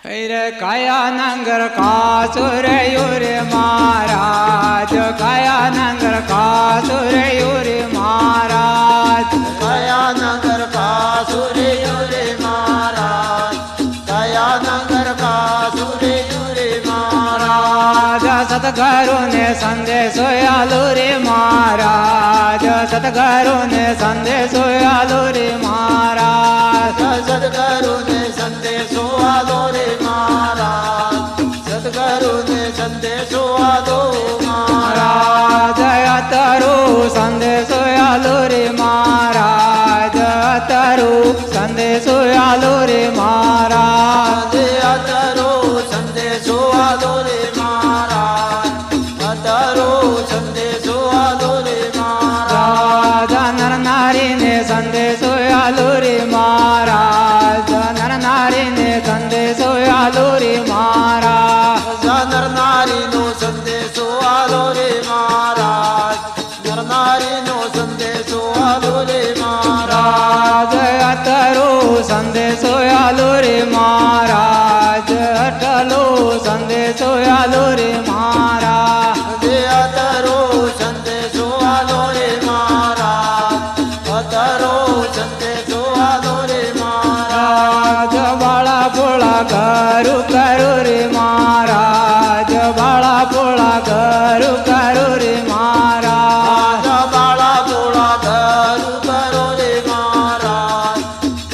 રે કાયા નંગર કાસુર યુરે મહારાજ કાયા નંગર કાસુર યુરે મહારાજ કયા નગર કાસુરે યુરે મહારાજ કયા નગર કાસુરે યુરે મહારાજ સદગુરુ ને સંદેશો આલો રે મહારાજ સદગુરુ ને સંદેશો આલો રે મહારાજ સદગુરુ ને સંદેશો આલો રે મહારાજ સદગુરુ ને સંદેશો આલો મહારાજ અતરુ સંદેશો આલો રે મહારાજ અતરુ સંદેશો આલો રે મહારાજ અતરો સંદેશો આલો રે મહારાજ અતરો સંદેશો આલો રે મહારાજ નર નારી ને સંદેશો આલો રે મહારાજ નર નારી ને સંદેશો આલો રે મહારાજ નર નારી નો સંદેશો આલો રે મહારાજ નર નારી નો સંદેશો આલો રે મહારાજ અતરો સંદેશો આલો રે મહારાજ અટલો સંદેશો આલો રે મહારાજ અતરો સંદેશો આલો રે મહારાજ અતરો સંદેશો આલો રે મહારાજ બાળા ભોળા કરું કરું રે મહારાજ બાળા ભોળા કરું કરું રે મહારાજ બાળા ભોળા કરું કરો રે મહારાજ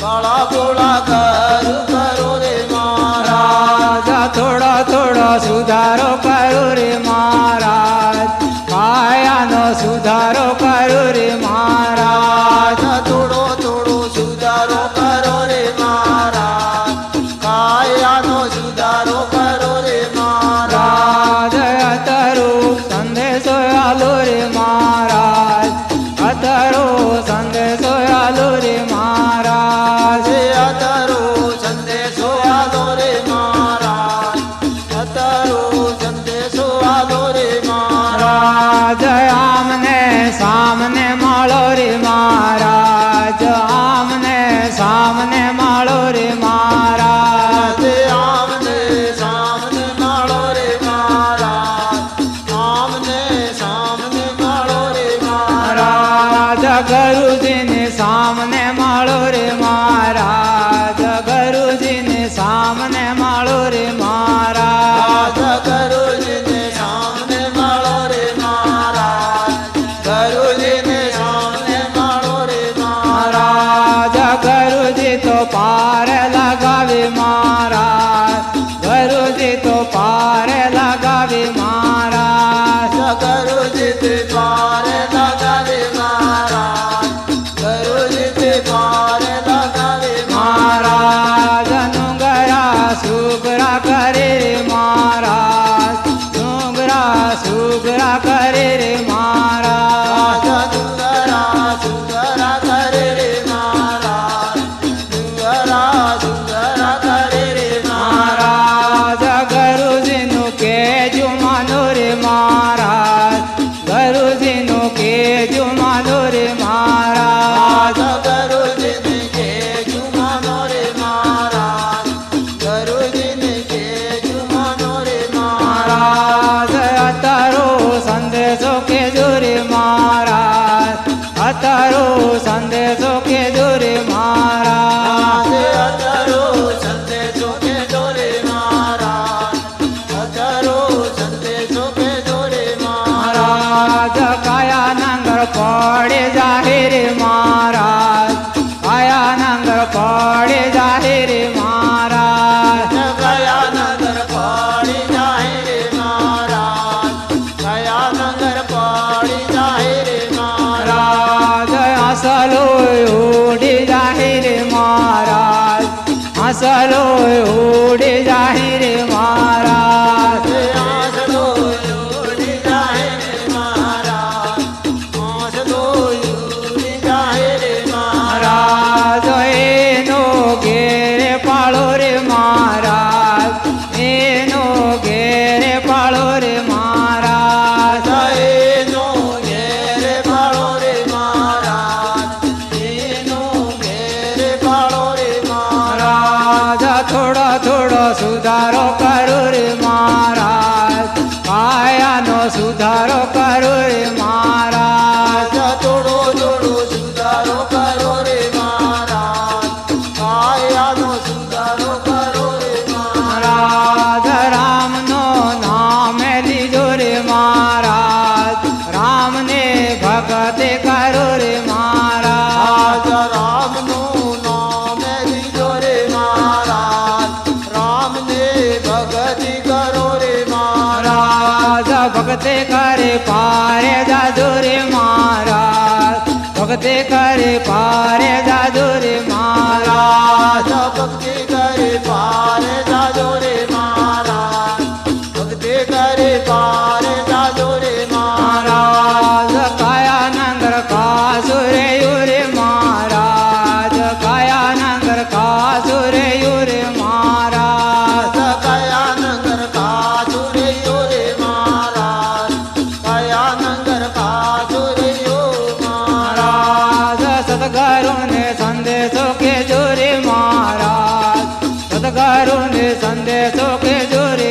બાળા ભોળા કરું કરો રે મહારાજ થોડો થોડો સુધારો કરું રે મહારાજ કાયાનો સુધારો કરું રે મહારાજ થોડો થોડો સુધારો કરો રે મહારાજ કાયાનો સુધારો કરો રે મહારાજ અતરો સંદેશો આલો રે મહારાજ અતરો સંદેશો આલો રે મહારાજ અતરો સંદેશો આલો રે મહારાજ અતરો સંદેશો આલો રે મહારાજ આમને સામને મળો રે મહારાજ આમને સામને મળો રે મહારાજ આમને સુધારો કરો રે મહારાજ કાયાનો સુધારો કરો રે મહારાજ થોડો થોડો સુધારો કરો રે મહારાજ કાયાનો સુધારો કરો રે મહારાજ મહારાજ રામનો નામ લીધો રે મહારાજ રામને ભગતે કરો રે મહારાજ રામનું નામ લીધો રે મહારાજ રામને ભગતિ કરો રે મહારાજ મહારાજ ભગતે કરે પારે જાજો રે મહારાજ ભગતે કરે પારે જાજો રે મહારાજ ભક્તિ કરે પારે જાજો રે મહારાજ ભક્તિ કરે પારે જાજો રે મહારાજ મહારાજ કાયા નંગર કાસુ રે યુ રે મહારાજ કાયા નંગર કાસુ રે યુ રે મહારાજ કયા નગર કાજુ રે રે મહારાજ કયા નગર કાજુ રે મહારાજ મહારાજ સદગુરુ ને સંદેશો કે જો રે મહારાજ સદગુરુ ને સંદેશો કે જો રે